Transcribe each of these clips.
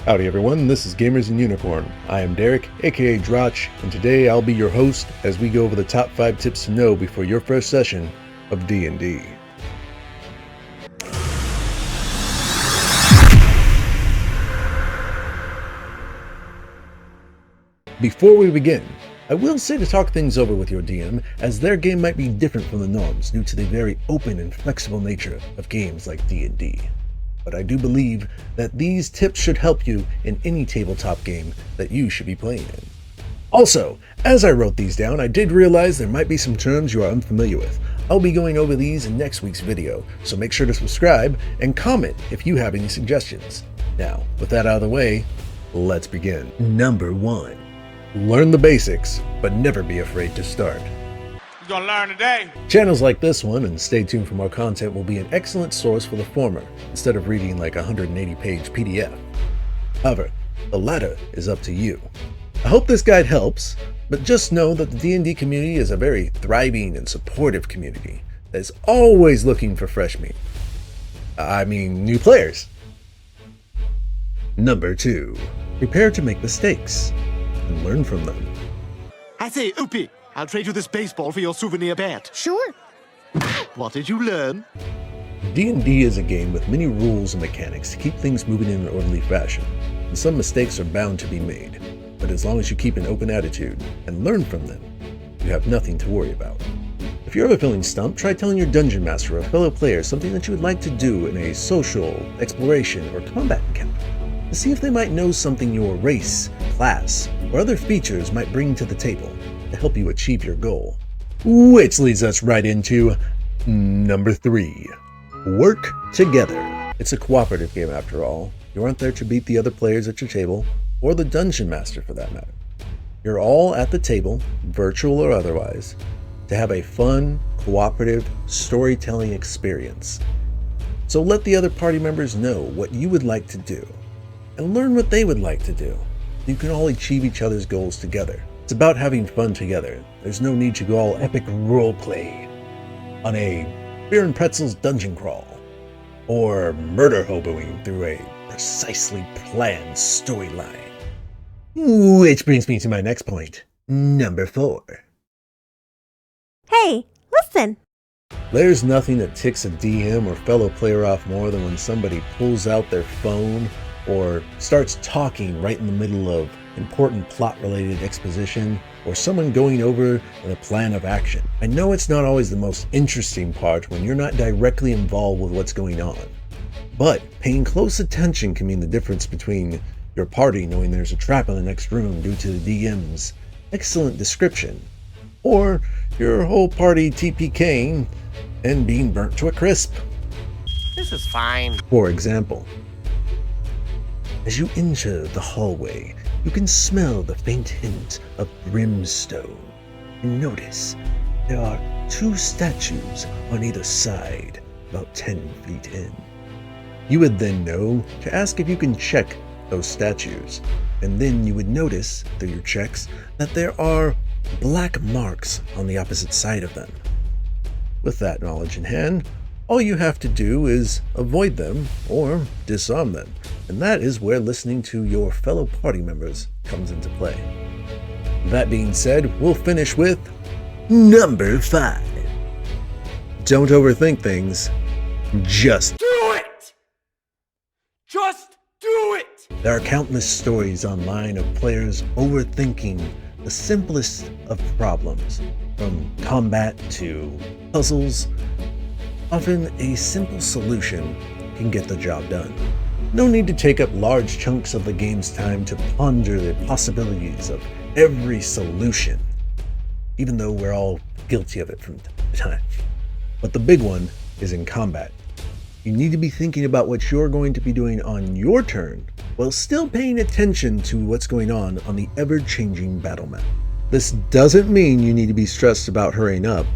Howdy everyone, this is Gamers and Unicorn. I am Derek, aka Drotch, and today I'll be your host as we go over the top 5 tips to know before your first session of D&D. Before we begin, I will say to talk things over with your DM, as their game might be different from the norms due to the very open and flexible nature of games like D&D. But I do believe that these tips should help you in any tabletop game that you should be playing in. Also, as I wrote these down, I did realize there might be some terms you are unfamiliar with. I'll be going over these in next week's video, so make sure to subscribe and comment if you have any suggestions. Now, with that out of the way, let's begin. Number 1. Learn the basics, but never be afraid to start. You're gonna learn today. Channels like this one, and stay tuned for more content, will be an excellent source for the former, instead of reading like a 180-page PDF. However, the latter is up to you. I hope this guide helps, but just know that the D&D community is a very thriving and supportive community that is always looking for new players. Number 2. Prepare to make mistakes and learn from them. I say, Oopie, I'll trade you this baseball for your souvenir bat. Sure. What did you learn? D&D is a game with many rules and mechanics to keep things moving in an orderly fashion, and some mistakes are bound to be made, but as long as you keep an open attitude and learn from them, you have nothing to worry about. If you're ever feeling stumped, try telling your dungeon master or fellow player something that you would like to do in a social, exploration, or combat encounter, to see if they might know something your race, class, or other features might bring to the table to help you achieve your goal. Which leads us right into number 3. Work together. It's a cooperative game after all. You aren't there to beat the other players at your table, or the dungeon master for that matter. You're all at the table, virtual or otherwise, to have a fun, cooperative, storytelling experience. So let the other party members know what you would like to do, and learn what they would like to do. You can all achieve each other's goals together. It's about having fun together. There's no need to go all epic roleplay on a beer and pretzels dungeon crawl, or murder hoboing through a precisely planned storyline. Which brings me to my next point, number 4. Hey, listen. There's nothing that ticks a DM or fellow player off more than when somebody pulls out their phone or starts talking right in the middle of important plot-related exposition, or someone going over the plan of action. I know it's not always the most interesting part when you're not directly involved with what's going on, but paying close attention can mean the difference between your party knowing there's a trap in the next room due to the DM's excellent description, or your whole party TPKing and being burnt to a crisp. This is fine. For example, as you enter the hallway, you can smell the faint hint of brimstone, and notice there are 2 statues on either side, about 10 feet in. You would then know to ask if you can check those statues, and then you would notice through your checks that there are black marks on the opposite side of them. With that knowledge in hand, all you have to do is avoid them or disarm them, and that is where listening to your fellow party members comes into play. That being said, we'll finish with number 5. Don't overthink things, just Do it! Just do it! There are countless stories online of players overthinking the simplest of problems, from combat to puzzles. Often a simple solution can get the job done. No need to take up large chunks of the game's time to ponder the possibilities of every solution, even though we're all guilty of it from time to time. But the big one is in combat. You need to be thinking about what you're going to be doing on your turn, while still paying attention to what's going on the ever-changing battle map. This doesn't mean you need to be stressed about hurrying up,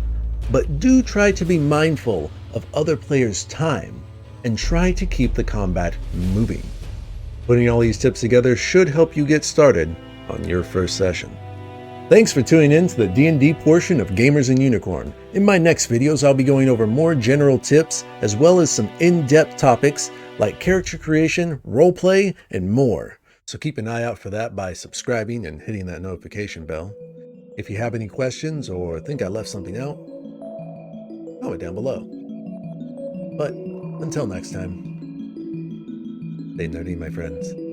but do try to be mindful of other players' time and try to keep the combat moving. Putting all these tips together should help you get started on your first session. Thanks for tuning in to the D&D portion of Gamers and Unicorn. In my next videos, I'll be going over more general tips, as well as some in-depth topics like character creation, roleplay, and more. So keep an eye out for that by subscribing and hitting that notification bell. If you have any questions or think I left something out, comment down below. But until next time, stay nerdy, my friends.